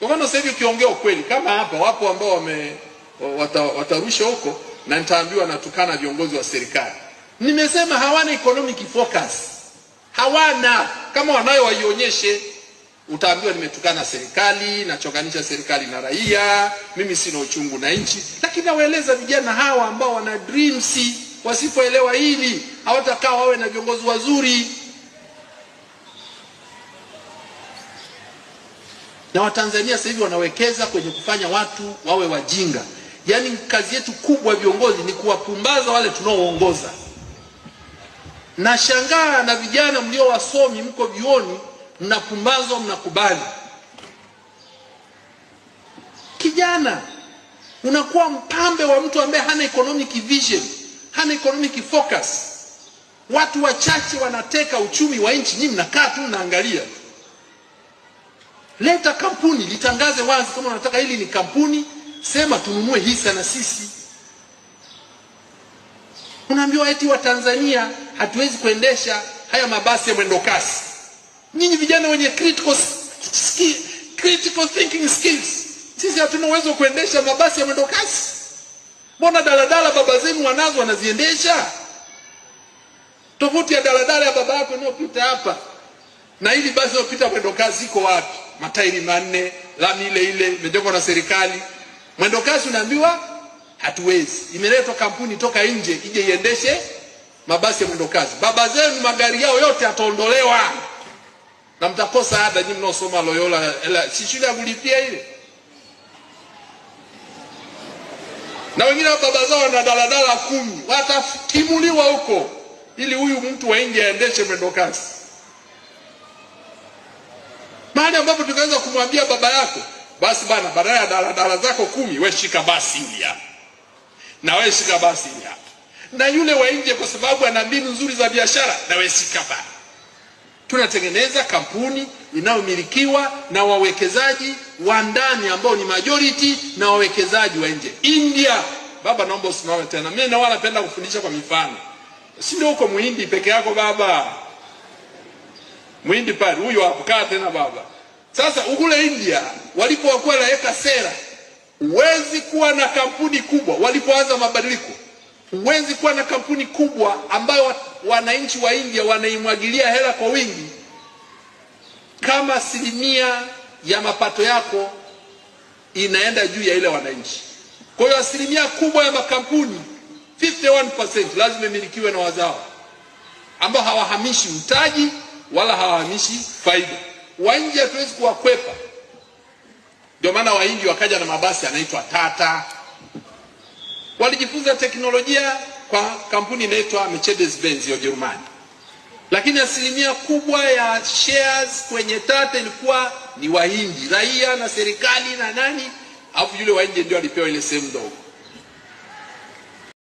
Kwa maana sasa hivi ukiongea ukweli kama hapa, wapo ambao watarusha huko na nitaambiwa natukana viongozi wa serikali. Nimesema hawana economic focus. Hawana. Kama wanayo waionyeshe. Utaambiwa nimetukana serikali, nachokanisha serikali na raia, mimi sina uchungu na nchi. Lakini nawaeleza vijana hawa ambao wana dreams, wasipoelewa hili hawatakaa wawe na viongozi wazuri. Na Watanzania sasa hivi wanawekeza kwenye kufanya watu wawe wajinga. Yaani kazi yetu kubwa viongozi ni kuwapumbaza wale tunaoongoza. Nashangaa na vijana mlio wasomi mko vioni mnapumbazwa mnakubali. Kijana unakuwa mpambe wa mtu ambaye hana economic vision, hana economic focus. Watu wachache wanateka uchumi wa nchi, nyinyi mnakaa tu mnaangalia. Leta kampuni, litangaze wazi kama unataka hili ni kampuni, sema tununue hisa na sisi. Unaambiwa eti wa Tanzania hatuwezi kuendesha haya mabasi ya mwendo kasi. Nyinyi vijana wenye critical thinking skills, sisi hatuna uwezo kuendesha mabasi ya mwendo kasi. Mbona daladala baba zenu wanazo wanaziendesha? Tofauti ya daladala ya baba yako inayopita hapa na hili basi inayopita mwendo kasi iko wapi? Matairi manne, lami ile ile, imejengwa na serikali. Mwendo kasi unaambiwa hatuwezi. Imeletwa kampuni toka nje ije iendeshe mabasi ya mwendo kasi. Baba zenu magari yao yote yataondolewa. Na mtakosa ada nyinyi mnaosoma Loyola, si shule ya kulipia ile. Na wengine baba zao na daladala 10 watatimuliwa huko ili huyu mtu wa nje aendeshe mwendo kasi. Mahali ambapo tukaanza kumwambia baba yako, basi bana, badala ya daladala zako 10 wewe shika basi hili hapa. Na wewe shika basi hili hapa. Na yule wa nje kwa sababu ana mbinu nzuri za biashara, na wewe shika basi. Tunatengeneza kampuni inayomilikiwa na wawekezaji wa ndani ambao ni majority na wawekezaji wa nje. India, baba naomba usimame tena. Mimi na wala napenda kufundisha kwa mifano. Si ndio uko Muhindi peke yako baba? Muhindi pale, huyo hapo kaa tena baba. Sasa ukule India walipokuwa naweka sera, huwezi kuwa na kampuni kubwa walipoanza mabadiliko. Huwezi kuwa na kampuni kubwa ambayo wananchi wa India wanaimwagilia hela kwa wingi kama 1% ya mapato yako inaenda juu ya ile wananchi. Kwa hiyo 1% kubwa ya makampuni 51% lazima imilikiwe na wazao ambao hawahamishi mtaji wala hawahamishi faida. Waingi hatuwezi kuwakwepa. Ndio maana Wahindi wakaja na mabasi yanaitwa Tata. Walijifunza teknolojia kwa kampuni inaitwa Mercedes Benz ya Ujerumani. Lakini 1% kubwa ya shares kwenye Tata ilikuwa ni Wahindi, raia na serikali na nani, alafu yule Wahindi ndio alipewa ile sehemu ndogo.